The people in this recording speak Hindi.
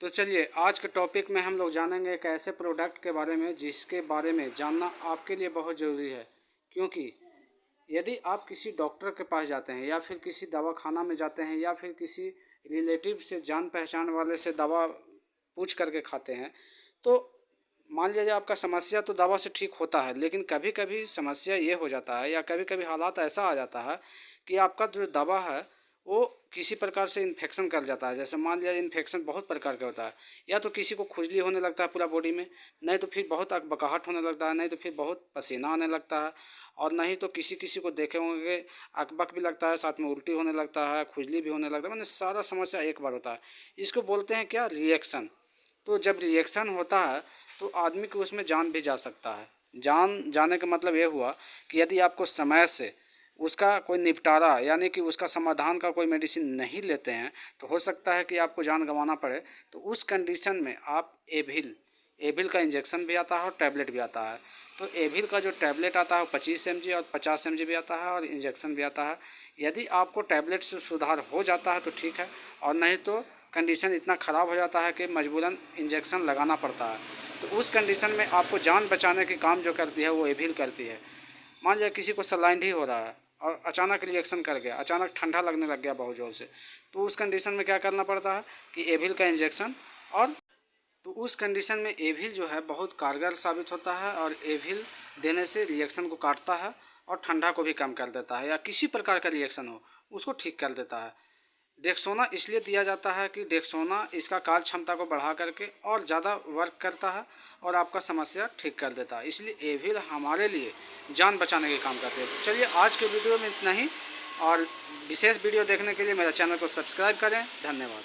तो चलिए आज के टॉपिक में हम लोग जानेंगे एक ऐसे प्रोडक्ट के बारे में जिसके बारे में जानना आपके लिए बहुत ज़रूरी है। क्योंकि यदि आप किसी डॉक्टर के पास जाते हैं या फिर किसी दवाखाना में जाते हैं या फिर किसी रिलेटिव से जान पहचान वाले से दवा पूछ करके खाते हैं, तो मान लीजिए आपका समस्या तो दवा से ठीक होता है, लेकिन कभी कभी समस्या ये हो जाता है या कभी कभी हालात ऐसा आ जाता है कि आपका जो दवा है वो किसी प्रकार से इन्फेक्शन कर जाता है। जैसे मान लिया इन्फेक्शन बहुत प्रकार का होता है, या तो किसी को खुजली होने लगता है पूरा बॉडी में, नहीं तो फिर बहुत अकबकाहट होने लगता है, नहीं तो फिर बहुत पसीना आने लगता है, और नहीं तो किसी किसी को देखे होंगे अकबक भी लगता है, साथ में उल्टी होने लगता है, खुजली भी होने लगता है। मैंने सारा समस्या एक बार होता है। इसको बोलते हैं क्या, रिएक्शन। तो जब रिएक्शन होता है तो आदमी को उसमें जान भी जा सकता है। जान जाने का मतलब ये हुआ कि यदि आपको समय से उसका कोई निपटारा यानी कि उसका समाधान का कोई मेडिसिन नहीं लेते हैं तो हो सकता है कि आपको जान गंवाना पड़े। तो उस कंडीशन में आप एविल का इंजेक्शन भी आता है और टैबलेट भी आता है। तो एविल का जो टैबलेट आता है 25 mg और 50 mg भी आता है और इंजेक्शन भी आता है। यदि आपको टैबलेट से सुधार हो जाता है तो ठीक है, और नहीं तो कंडीशन इतना ख़राब हो जाता है कि मजबूरन इंजेक्शन लगाना पड़ता है। तो उस कंडीशन में आपको जान बचाने के काम जो करती है वो एविल करती है। मान लिया किसी को सलाइन ही हो रहा है और अचानक रिएक्शन कर गया, अचानक ठंडा लगने लग गया बहुत ज़ोर से, तो उस कंडीशन में क्या करना पड़ता है कि एविल का इंजेक्शन। और तो उस कंडीशन में एविल जो है बहुत कारगर साबित होता है, और एविल देने से रिएक्शन को काटता है और ठंडा को भी कम कर देता है, या किसी प्रकार का रिएक्शन हो उसको ठीक कर देता है। डेक्सोना इसलिए दिया जाता है कि डेक्सोना इसका कार्य क्षमता को बढ़ा करके और ज़्यादा वर्क करता है और आपका समस्या ठीक कर देता है। इसलिए एविल हमारे लिए जान बचाने के काम करते हैं। तो चलिए आज के वीडियो में इतना ही, और विशेष वीडियो देखने के लिए मेरा चैनल को सब्सक्राइब करें। धन्यवाद।